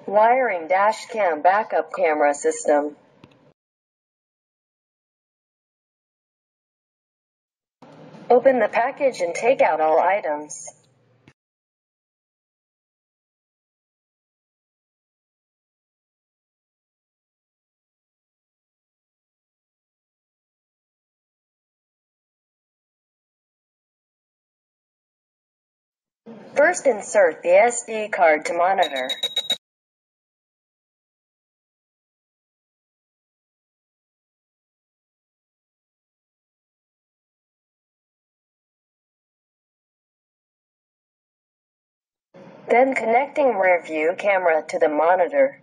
Wiring dashcam backup camera system. Open the package and take out all items. First, insert the SD card to monitor. Then connecting rear view camera to the monitor.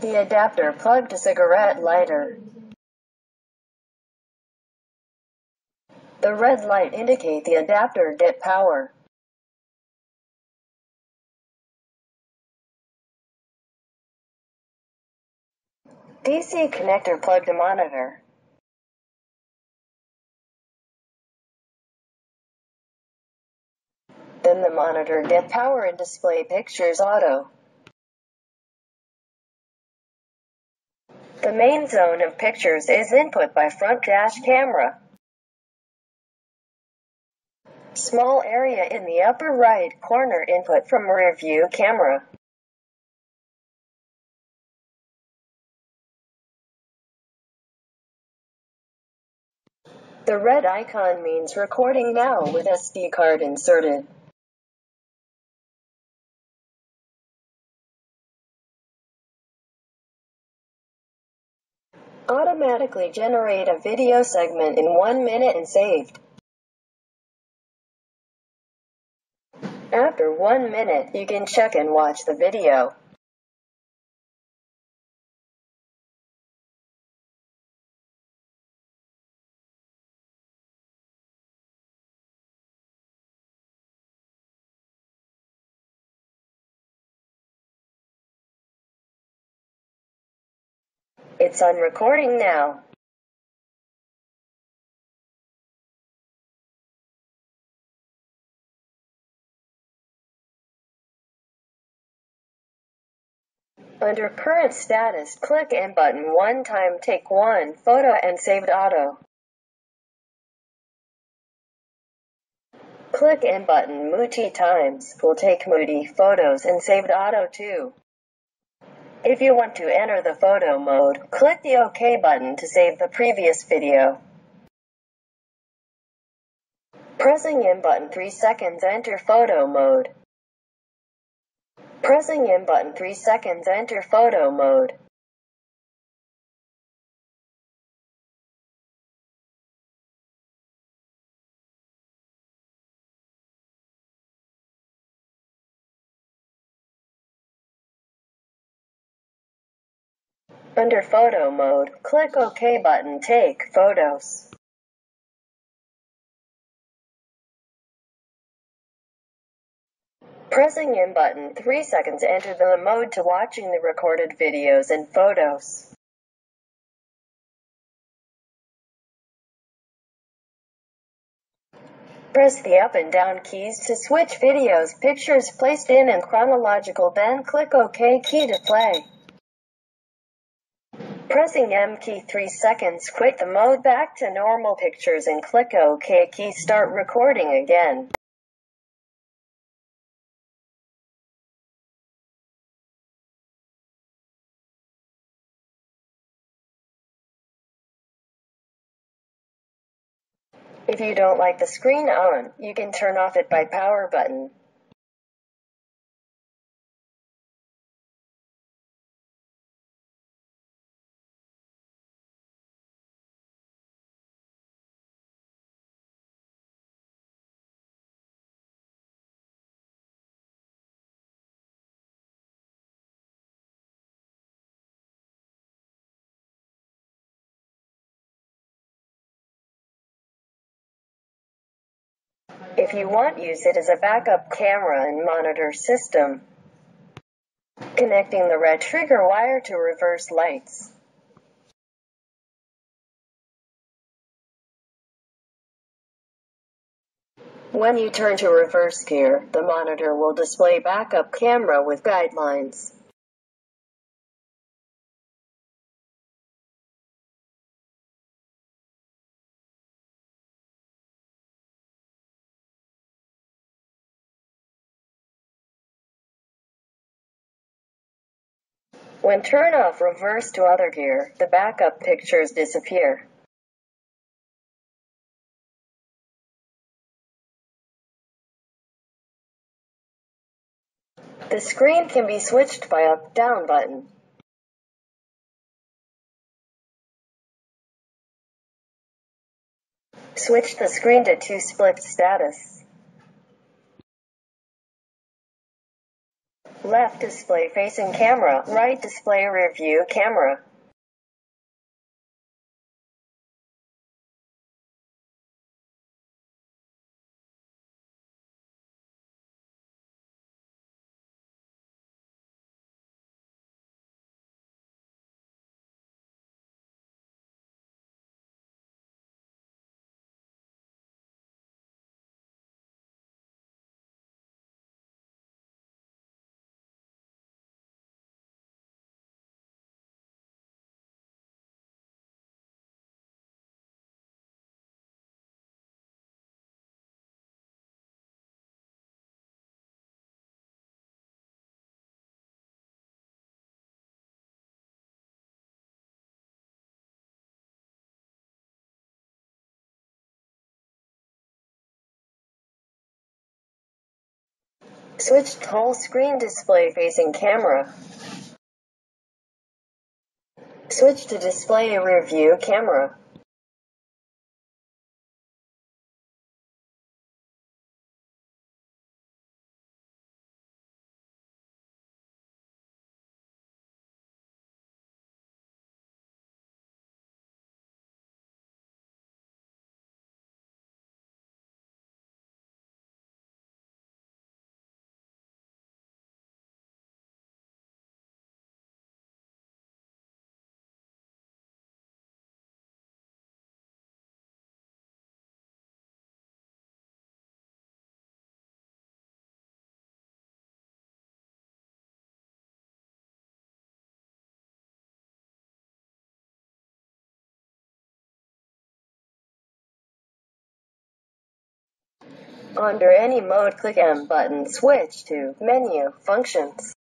The adapter plug to cigarette lighter. The red light indicates the adapter get power. DC connector plug to monitor. Then the monitor get power and display pictures auto. The main zone of pictures is input by front dash camera. Small area in the upper right corner input from rear view camera. The red icon means recording now with SD card inserted. Automatically generate a video segment in 1 minute and saved. After 1 minute, you can check and watch the video. It's on recording now. Under current status, click N button one time, take one photo and saved auto. Click N button multi times, will take multi photos and saved auto too. If you want to enter the photo mode, click the OK button to save the previous video. Pressing N button 3 seconds, enter photo mode. Pressing N button 3 seconds, enter photo mode. Under photo mode, click OK button, take photos. Pressing N button 3 seconds, enter the mode to watching the recorded videos and photos. Press the up and down keys to switch videos, pictures placed in and chronological, then click OK key to play. Pressing M key 3 seconds, quit the mode back to normal pictures and click OK key, start recording again. If you don't like the screen on, you can turn off it by power button. If you want, use it as a backup camera and monitor system, connecting the red trigger wire to reverse lights. When you turn to reverse gear, the monitor will display backup camera with guidelines. When turn off reverse to other gear, the backup pictures disappear. The screen can be switched by up-down button. Switch the screen to 2-split status. Left display facing camera, right display rear view camera. Switch to whole screen display facing camera. Switch to display rear view camera. Under any mode, click M button, switch to Menu, Functions.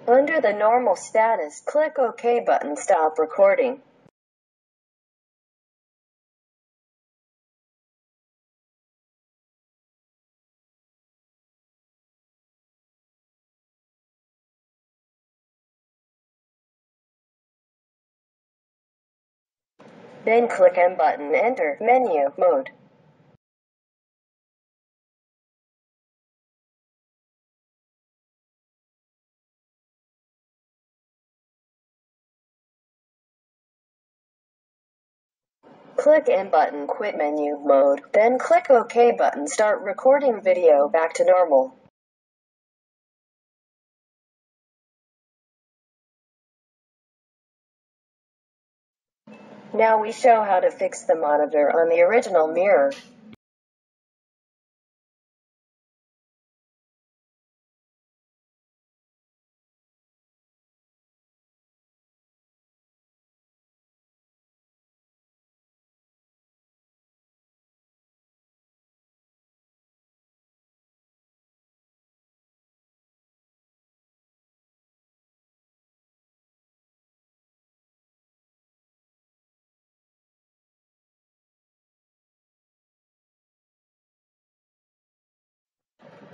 Under the normal status, click OK button, stop recording. Then click M button, enter Menu, Mode. Click M button, Quit Menu Mode. Then click OK button, start recording video back to normal. Now we show how to fix the monitor on the original mirror.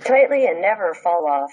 Tightly and never fall off.